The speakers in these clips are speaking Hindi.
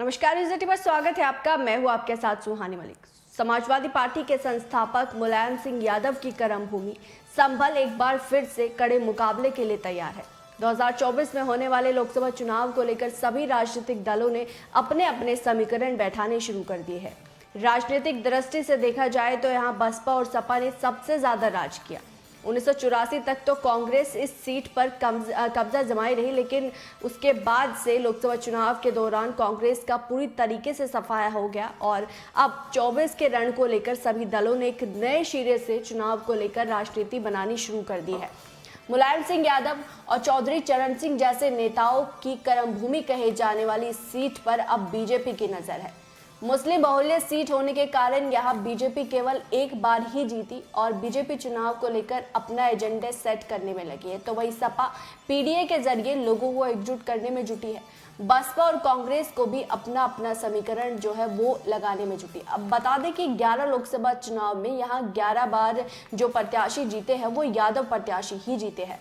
नमस्कार, न्यूज़ 18 पर स्वागत है आपका। मैं हूं आपके साथ सुहानी मलिक। समाजवादी पार्टी के संस्थापक मुलायम सिंह यादव की कर्म भूमि संभल एक बार फिर से कड़े मुकाबले के लिए तैयार है। 2024 में होने वाले लोकसभा चुनाव को लेकर सभी राजनीतिक दलों ने अपने अपने समीकरण बैठाने शुरू कर दिए हैं। राजनीतिक दृष्टि से देखा जाए तो यहाँ बसपा और सपा ने सबसे ज्यादा राज किया। 1984 तक तो कांग्रेस इस सीट पर कब्जा जमाई रही, लेकिन उसके बाद से लोकसभा चुनाव के दौरान कांग्रेस का पूरी तरीके से सफाया हो गया और अब 24 के रण को लेकर सभी दलों ने एक नए सिरे से चुनाव को लेकर राजनीति बनानी शुरू कर दी है। मुलायम सिंह यादव और चौधरी चरण सिंह जैसे नेताओं की कर्मभूमि कहे जाने वाली इस सीट पर अब बीजेपी की नजर है। मुस्लिम बहुल्य सीट होने के कारण यहां बीजेपी केवल एक बार ही जीती और बीजेपी चुनाव को लेकर अपना एजेंडा सेट करने में लगी है, तो वही सपा पीडीए के जरिए लोगों को एकजुट करने में जुटी है। बसपा और कांग्रेस को भी अपना अपना समीकरण जो है वो लगाने में जुटी। अब बता दें कि 11 लोकसभा चुनाव में यहाँ 11 बार जो प्रत्याशी जीते हैं वो यादव प्रत्याशी ही जीते हैं।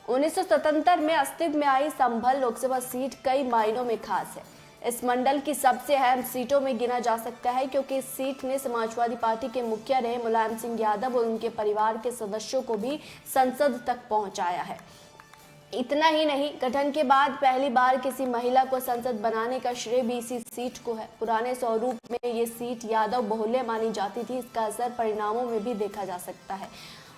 1977 में अस्तित्व में आई संभल लोकसभा सीट कई मायनों में खास है। इस मंडल की सबसे अहम सीटों में गिना जा सकता है, क्योंकि इस सीट ने समाजवादी पार्टी के मुखिया रहे मुलायम सिंह यादव और उनके परिवार के सदस्यों को भी संसद तक पहुंचाया है। इतना ही नहीं, गठन के बाद पहली बार किसी महिला को संसद बनाने का श्रेय भी इसी सीट को है। पुराने स्वरूप में ये सीट यादव बहुल्य मानी जाती थी, इसका असर परिणामों में भी देखा जा सकता है।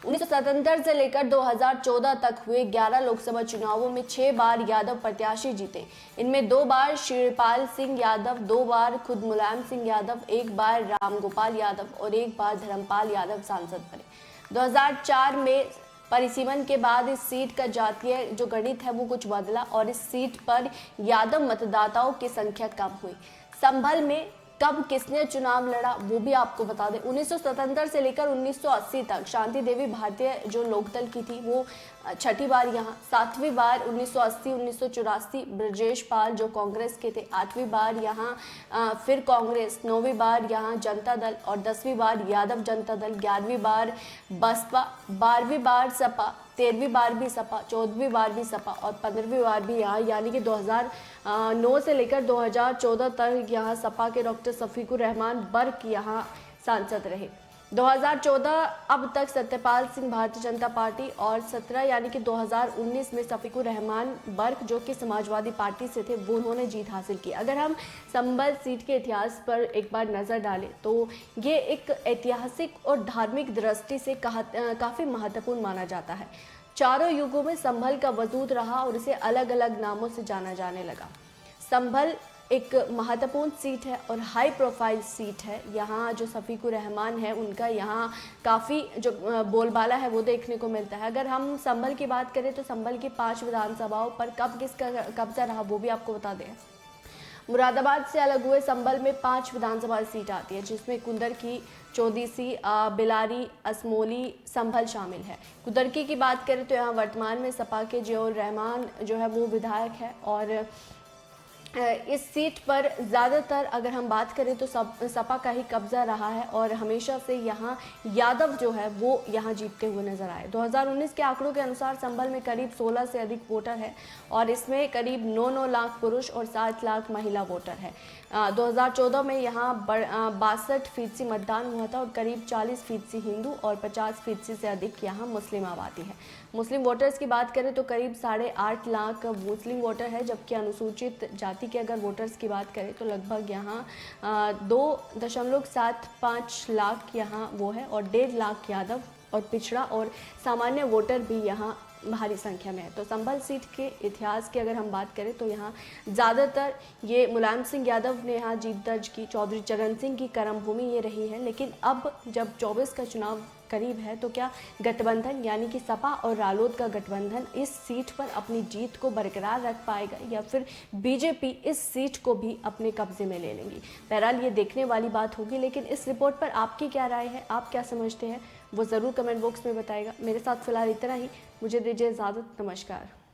1977 से लेकर 2014 तक हुए 11 लोकसभा चुनावों में 6 बार यादव प्रत्याशी जीते। इनमें 2 बार शिवपाल सिंह यादव, 2 बार खुद मुलायम सिंह यादव, 1 बार रामगोपाल यादव और 1 बार धर्मपाल यादव सांसद बने। 2004 में परिसीमन के बाद इस सीट का जातीय जो गणित है वो कुछ बदला और इस सीट पर यादव मतदाताओं की संख्या कम हुई। संभल में कब किसने चुनाव लड़ा वो भी आपको बता दें। 1977 से लेकर 1980 तक शांति देवी भारतीय जो लोकदल की थी वो 6ठी बार यहाँ, 7वीं बार 1980, 1984 ब्रजेश पाल जो कांग्रेस के थे, 8वीं बार यहाँ फिर कांग्रेस, 9वीं बार यहाँ जनता दल और 10वीं बार यादव जनता दल, 11वीं बार बसपा, 12वीं बार सपा, 13वीं बार भी सपा, 14वीं बार भी सपा और 15वीं बार भी यहाँ, यानी कि 2009 से लेकर 2014 तक यहाँ सपा के डॉक्टर शफीकुर रहमान बर्क यहाँ सांसद रहे। 2014 अब तक सत्यपाल सिंह भारतीय जनता पार्टी और 17 यानी कि 2019 में शफीकुर रहमान बर्क जो कि समाजवादी पार्टी से थे वो उन्होंने जीत हासिल की। अगर हम संभल सीट के इतिहास पर एक बार नज़र डालें तो ये एक ऐतिहासिक और धार्मिक दृष्टि से काफ़ी महत्वपूर्ण माना जाता है। चारों युगों में संभल का वजूद रहा और इसे अलग अलग नामों से जाना जाने लगा। संभल एक महत्वपूर्ण सीट है और हाई प्रोफाइल सीट है। यहाँ जो शफीकुर रहमान है उनका यहाँ काफ़ी जो बोलबाला है वो देखने को मिलता है। अगर हम संभल की बात करें तो संभल की 5 विधानसभाओं पर कब किसका कब्जा रहा वो भी आपको बता दें। मुरादाबाद से अलग हुए संभल में 5 विधानसभा सीट आती है, जिसमें कुंदरकी, चौदीसी, बिलारी, असमोली, संभल शामिल है। कुंदरकी की बात करें तो यहाँ वर्तमान में सपा के जियाउर रहमान जो है वो विधायक है और इस सीट पर ज़्यादातर अगर हम बात करें तो सपा का ही कब्जा रहा है और हमेशा से यहाँ यादव जो है वो यहाँ जीतते हुए नजर आए। 2019 के आंकड़ों के अनुसार संभल में करीब 16 से अधिक वोटर है और इसमें करीब 9 लाख पुरुष और 7 लाख महिला वोटर है। 2014 में यहाँ 62% मतदान हुआ था और करीब 40% हिंदू और 50% से अधिक यहाँ मुस्लिम आबादी है। मुस्लिम वोटर्स की बात करें तो करीब 8.5 लाख मुस्लिम वोटर है, जबकि अनुसूचित जाति के अगर वोटर्स की बात करें तो लगभग यहाँ 2.75 लाख यहाँ वो है और 1.5 लाख यादव और पिछड़ा और सामान्य वोटर भी यहाँ भारी संख्या में है। तो संभल सीट के इतिहास की अगर हम बात करें तो यहाँ ज़्यादातर ये मुलायम सिंह यादव ने यहाँ जीत दर्ज की, चौधरी चरण सिंह की कर्मभूमि ये रही है। लेकिन अब जब 24 का चुनाव करीब है तो क्या गठबंधन यानी कि सपा और रालोद का गठबंधन इस सीट पर अपनी जीत को बरकरार रख पाएगा या फिर बीजेपी इस सीट को भी अपने कब्जे में ले लेंगी। बहरहाल ये देखने वाली बात होगी, लेकिन इस रिपोर्ट पर आपकी क्या राय है, आप क्या समझते हैं वो ज़रूर कमेंट बॉक्स में बताएगा। मेरे साथ फिलहाल इतना ही, मुझे दीजिए इजाज़त। नमस्कार।